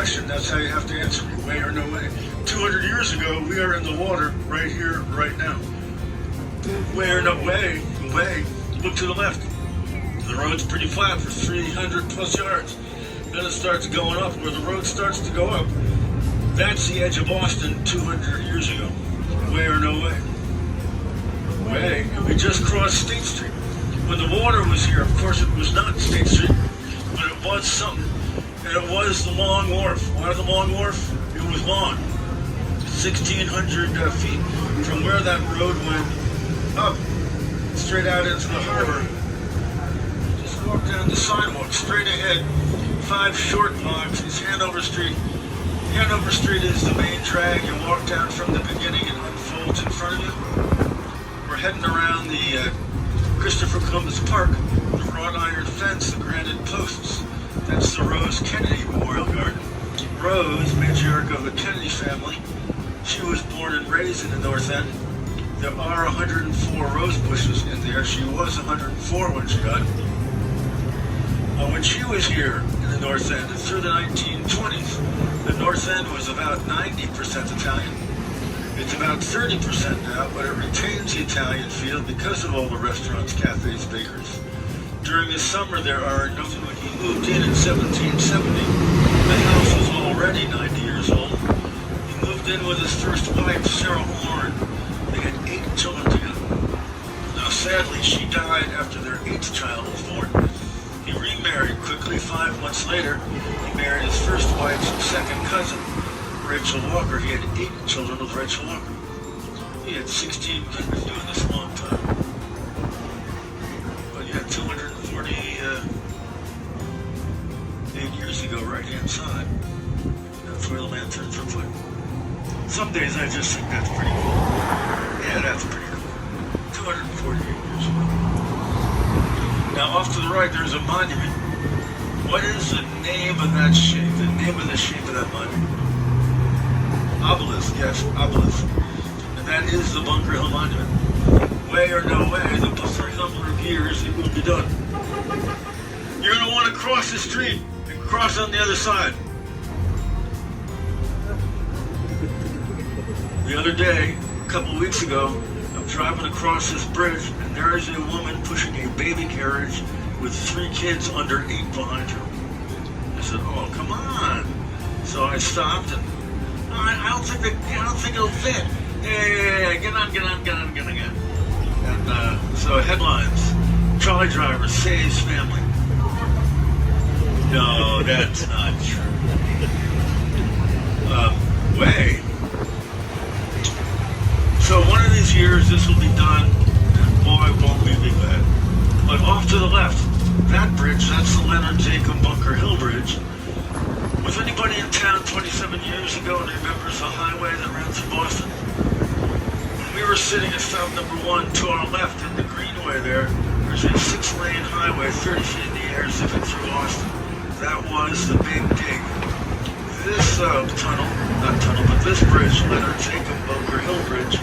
question. That's how you have to answer me, way or no way. 200 years ago, we are in the water right here, right now. Way or no way, way, look to the left. The road's pretty flat for 300 plus yards. Then it starts going up. Where the road starts to go up, that's the edge of Boston 200 years ago. Way or no way? Way. We just crossed State Street. When the water was here, of course it was not State Street, but it was something. And it was the Long Wharf. Why the Long Wharf? It was long. 1,600 feet from where that road went up, straight out into the harbor. Just walk down the sidewalk, straight ahead. 5 short blocks is Hanover Street. Hanover Street is the main drag. You walk down from the beginning and unfolds in front of you. We're heading around the Christopher Columbus Park, the wrought iron fence, the granite posts. That's the Rose Kennedy Memorial Garden. Rose, matriarch of the Kennedy family, she was born and raised in the North End. There are 104 rose bushes in there. She was 104 when she died. When she was here in the North End through the 1920s, the North End was about 90% Italian. It's about 30% now, but it retains the Italian feel because of all the restaurants, cafes, bakeries. During the summer, there are no. When he moved in 1770, the house was already 90 years old. He moved in with his first wife, Sarah Horn. They had 8 children together. Now, sadly, she died after their 8th child was born. He remarried quickly. 5 months later, he married his first wife's second cousin, Rachel Walker. He had 8 children with Rachel Walker. He had 16. He's been doing this a long time. But he had 248 years ago, right-hand side. That's where the lanterns are put. Some days I just think that's pretty cool. Yeah, that's pretty cool. 248 years ago. Now, off to the right, there's a monument. What is the name of that shape? The name of the shape of that monument? Obelisk, yes, obelisk. And that is the Bunker Hill Monument. Way or no way, the for a number of years it will be done. You're going to want to cross the street and cross on the other side. The other day, a couple of weeks ago, I'm driving across this bridge, and there is a woman pushing a baby carriage with 3 kids under 8 behind her. I said, "Oh, come on!" So I stopped, and I don't think it'll fit. Hey, get on. And so headlines: Trolley driver saves family. No, that's not true. Way. So one of these years this will be done, and boy, won't we be glad. But off to the left, that bridge, that's the Leonard Jacob Bunker Hill Bridge. Was anybody in town 27 years ago and remembers the highway that ran through Boston? When we were sitting at stop number 1, to our left in the greenway there's a 6-lane highway 30 feet in the air zipping through Boston. That was the Big Dig. This this bridge, Leonard Jacob Bunker Hill Bridge,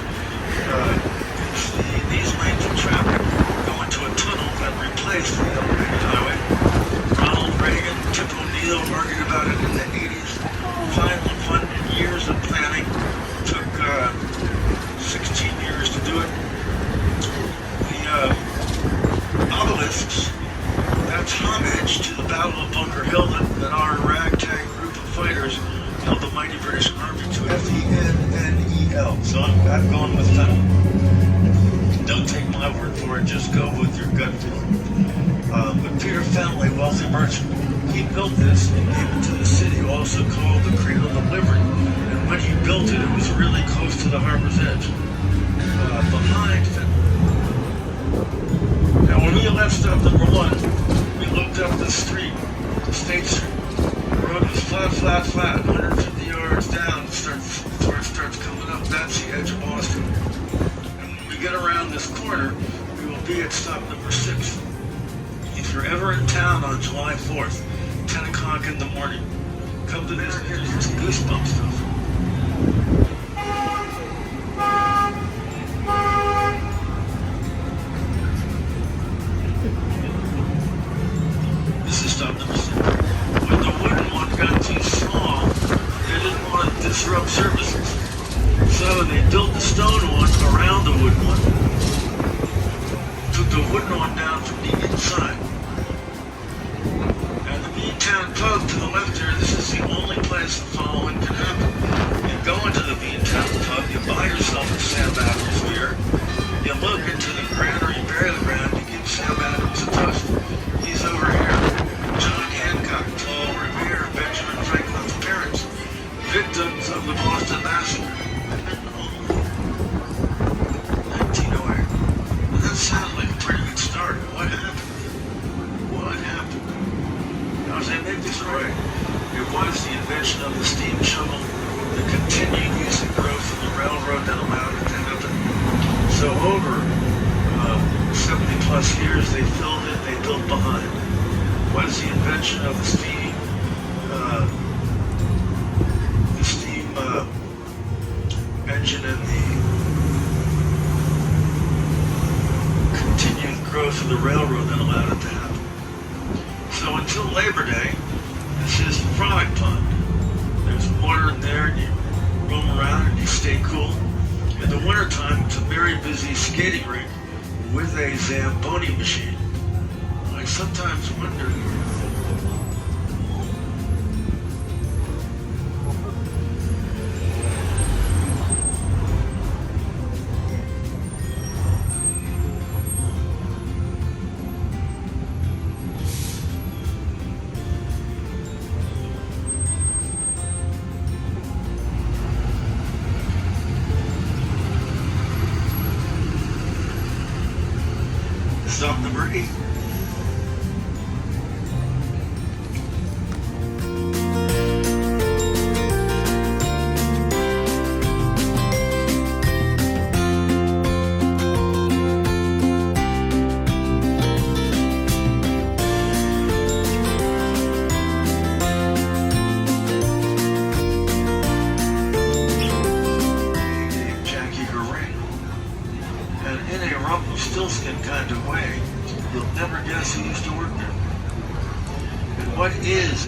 these lanes of traffic go into a tunnel that replaced the elevated highway. Ronald Reagan, Tip O'Neill argued about it in the 80s. Finally funded years of planning. Took 16 years to do it. The obelisks, that's homage to the Battle of Bunker Hill that our ragtag group of fighters held the mighty British Army to FENNEL. So I'm going with Fennel. Don't take my word for it, just go with your gut feeling. But Peter Fennel, a wealthy merchant, he built this and gave it to the city, also called the Cradle of Liberty. And when he built it, it was really close to the harbor's edge, behind Fennel. Now, when we left stop number 1, we looked up the street, the State Street. The road was flat, 150 yards down, where it starts coming up. That's the edge of Boston. And when we get around this corner, we will be at stop number 6. If you're ever in town on July 4th, 10 o'clock in the morning, come to this, here's this goosebump stuff. This is stop number 6. When the wooden one got too small, scrub surfaces. So they built the stone one around the wooden one, took the wooden one down from the inside. And the Beantown pub to the left here, this is the only place the following can happen. You go into the Beantown pub, you buy yourself a Sam Adams beer, you look into the granary burial ground, you give Sam Adams a toast. He's over here. John Hancock, Paul Revere, Benjamin Franklin's parents, victims of the Boston Massacre. 1908. Well, that sounds like a pretty good start. What happened? What happened? Now, as I make this right, it was the invention of the steam shovel, the continued use and growth of the railroad that allowed it to happen. So over 70 plus years, they filled it, they built behind. Was the invention of the steam engine and the continued growth of the railroad that allowed it to happen. So until Labor Day, this is the Frolic Pond. There's water in there, and you roam around and you stay cool. In the wintertime, it's a very busy skating rink with a Zamboni machine. I sometimes wonder, stop number 8. And in a Rumpelstiltskin kind of way, you'll never guess who used to work there. And what is